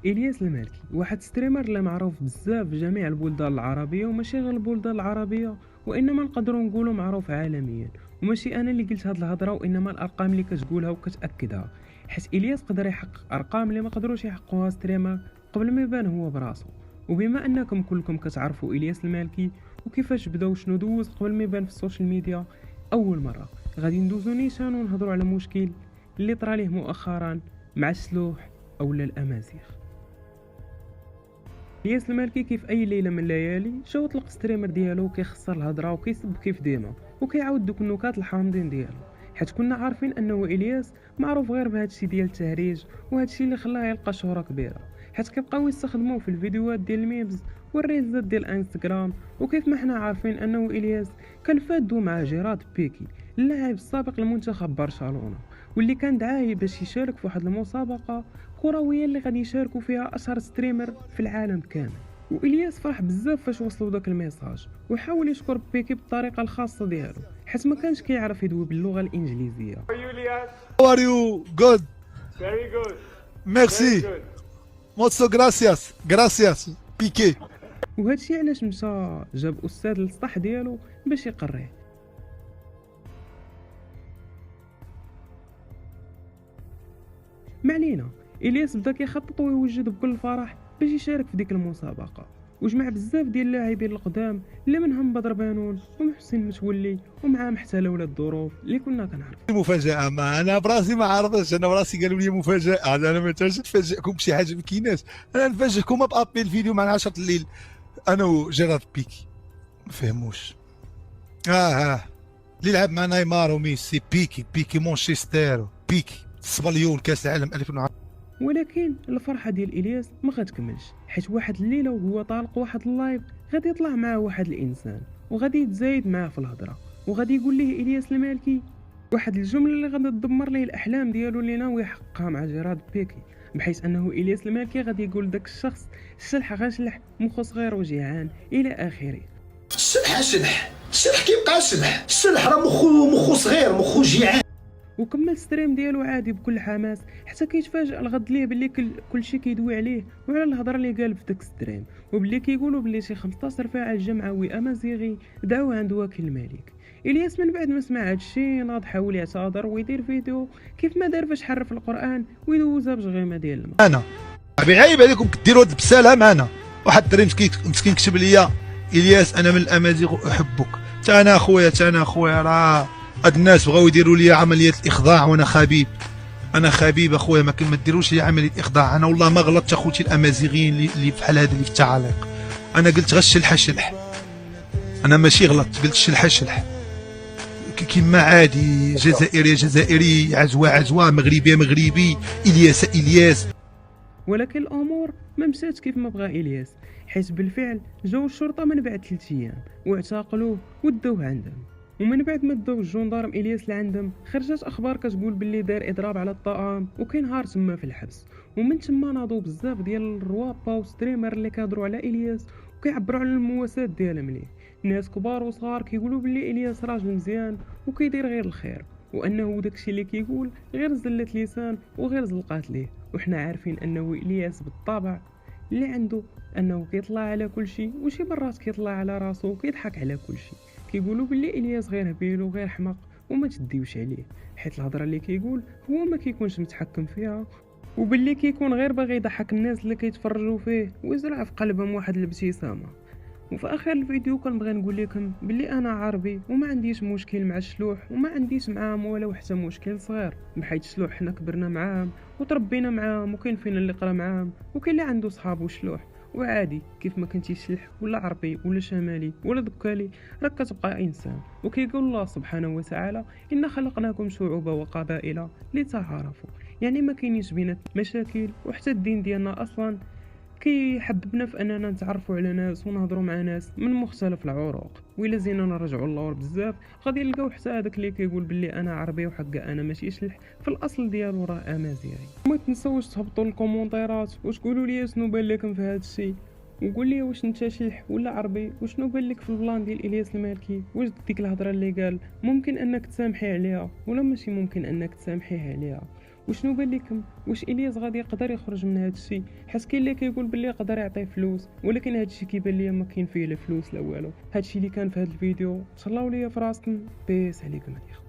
الياس المالكي واحد ستريمر اللي معروف بزاف في جميع البلدان العربيه، وماشي غير البلدان العربيه، وانما نقدروا نقولوا معروف عالميا. وماشي انا اللي قلت هاد الهضره، وانما الارقام اللي كتقولها وكتاكدها، حيت الياس قدر يحقق ارقام اللي ما قدروش يحققوها ستريمر قبل ما يبان هو براسو. وبما انكم كلكم كتعرفوا الياس المالكي وكيفاش بدا وشنو دوز قبل ما يبان في السوشيال ميديا، اول مره غادي ندوزو نيشان ونهضروا على مشكل اللي طرا ليه مؤخرا مع السلوح اولا الامازيغ. الياس المالكي كيف اي ليله من الليالي جا طلق ستريمر ديالو كيخسر الهضره وكيسب كيف ديما، وكيعاود دوك النكات الحامضين ديالو، حيت كنا عارفين انه الياس معروف غير بهذا الشيء ديال التهريج، وهذا الشيء اللي خلاه يلقى شهره كبيره، حيت كيبقاو يستخدموه في الفيديوهات ديال الميمز والريلزات ديال انستغرام. وكيف ما حنا عارفين انه الياس كان فادو مع جيراد بيكي، اللاعب السابق لمنتخب برشلونه، واللي كان دعاي باش يشارك في واحد المسابقه كرويه اللي غادي يشاركوا فيها اشهر ستريمر في العالم كامل. والياس فرح بزاف فاش وصلوا داك الميساج، وحاول يشكر بيكي بالطريقه الخاصه ديالو، حيت ما كانش كيعرف يدوي باللغه الانجليزيه. Julius, How are you? Good. very good, Merci. very good. Muchas gracias. Gracias. Piqué. وهادشي علاش مشى جاب استاذ للسطح ديالو باش يقريه. ما علينا، الياس بدا كيخطط ويوجد بكل فرح باش يشارك في ديك المسابقه، وجمع بزاف ديال اللاعبين القدام اللي منهم بدر بانون ومحسن متولي، ومعاهم حتى الاولاد الظروف اللي كنا كنعرف. مفاجأة، ما أنا براسي ما عرفتش، أنا براسي قالوا لي مفاجأة، أنا ما نتفاجئكم بشي حاجة ما كايناش، أنا نفاجئكم بأبيل فيديو مع 10 الليل أنا وجيرارد بيكي ما فهموش. اللي لعب مع نيمار وميسي بيكي مانشستر بيكي سباليون كأس العالم 2010. ولكن الفرحه ديال الياس ما غتكملش، حيت واحد الليله وهو طالق واحد اللايف غادي يطلع معاه واحد الانسان وغادي يتزايد معاه في الهضره، وغادي يقول ليه الياس المالكي واحد الجمله اللي غادي تدمر ليه الاحلام ديالو اللي ناوي يحققها مع جيراد بيكي، بحيث انه الياس المالكي غادي يقول داك الشخص الشلح غنشلح مخو صغير وجيعان الى اخره. الشلح كيبقى شلح، الشلح راه مخو صغير، مخو جيعان. وكمل الستريم ديالو عادي بكل حماس، حتى كيتفاجئ الغد ليه باللي كلشي كيدوي عليه وعلى الهضره اللي قال في داك الستريم، وباللي كيقولوا باللي شي 15 فاعل جمعوي امازيغي دعوه عند وكيل الملك. الياس من بعد ما سمع هادشي ناض حاول يعتذر ويدير فيديو كيف ما دار فاش حرف القران ويدوزها بشغيمه ديال الماء. أنا عيب عليكم كديروا هاد البسالة معنا، واحد الدري مسكين كتب ليا الياس أنا من الأمازيغ أحبك، تا أنا أخويا راه هاد الناس بغاو يديروا لي عملية الإخضاع وأنا خبيب أخويا، ما ديروش لي عملية إخضاع، أنا والله ما غلطت أخوتي الأمازيغيين اللي بحال هاد اللي في التعاليق، أنا قلت غير الشلح، أنا ماشي غلط، قلت الشلح كيما عادي، جزائري، عزوة مغربي، إلياس. ولكن الامور ما مشاتش كيف ما بغى الياس، حيت بالفعل جاو الشرطه من بعد 3 ايام واعتقلوه ودوه عندهم. ومن بعد ما داو الجندارم الياس لعندهم خرجت اخبار كتقول باللي دار اضراب على الطعام وكينهار تما في الحبس. ومن تما ناضوا بزاف ديال الروابا وستريمر اللي كيهضروا على الياس وكيعبروا على المواساة ديالهم ليه، ناس كبار وصغار كيقولوا باللي الياس راجل مزيان وكيدير غير الخير، وانه داكشي اللي كيقول غير زلة لسان وغير زلقات ليه. وحنا عارفين انه الياس بالطبع اللي عنده انه كيطلع على كل شيء، وشي مرات كيطلع على راسو وكيضحك على كل شيء. كيقولوا باللي الياس غير هبيل وغير حمق وما تديوش عليه، حيت الهضره اللي كيقول هو ما كيكونش متحكم فيها، وباللي كيكون غير باغي يضحك الناس اللي كيتفرجوا فيه ويزرع في قلبهم واحد الابتسامه. وفي اخر الفيديو كنبغي نقول لكم باللي انا عربي وما عنديش مشكل مع الشلوح وما عنديش معاهم ولا حتى مشكل صغير، بحيث الشلوح حنا كبرنا معاهم وتربينا معاهم، وكاين فينا اللي قرا معاهم وكاين اللي عنده صحابو شلوح، وعادي كيف ما كنتي شلح ولا عربي ولا شمالي ولا دكالي راك كتبقى انسان. وكيقول الله سبحانه وتعالى إنا خلقناكم شعوبا وقبائل لتعارفوا، يعني ما كاينينش بينات مشاكل، وحتى الدين ديالنا اصلا كيحببنا في اننا نتعرفوا على ناس ونهضروا مع ناس من مختلف العروق. وإلا زينا نرجعوا اللور بزاف غادي نلقاو حتى هذاك اللي كيقول باللي انا عربي وحق انا ماشي شلح في الاصل ديالو راه امازيغي. ما تنساوش تهبطوا الكومونتيرات وتقولوا لي شنو بان لكم في هذا الشيء، وقول لي واش انت شلح ولا عربي، وشنو بان لك في البلان ديال الياس المالكي، واش ديك الهضره اللي قال ممكن انك تسامحي عليها ولا ماشي ممكن انك تسامحيه عليها. وشنو بان لكم؟ واش الياس غادي يقدر يخرج من هذا الشيء؟ حيت كاين اللي كيقول بلي يقدر يعطيه فلوس، ولكن هذا الشيء كيبان ليا ما كاين فيه لا فلوس لا والو. هذا الشيء اللي كان في هذا الفيديو، تهلاو ليا في راسكم، بيس عليكم الاخوان.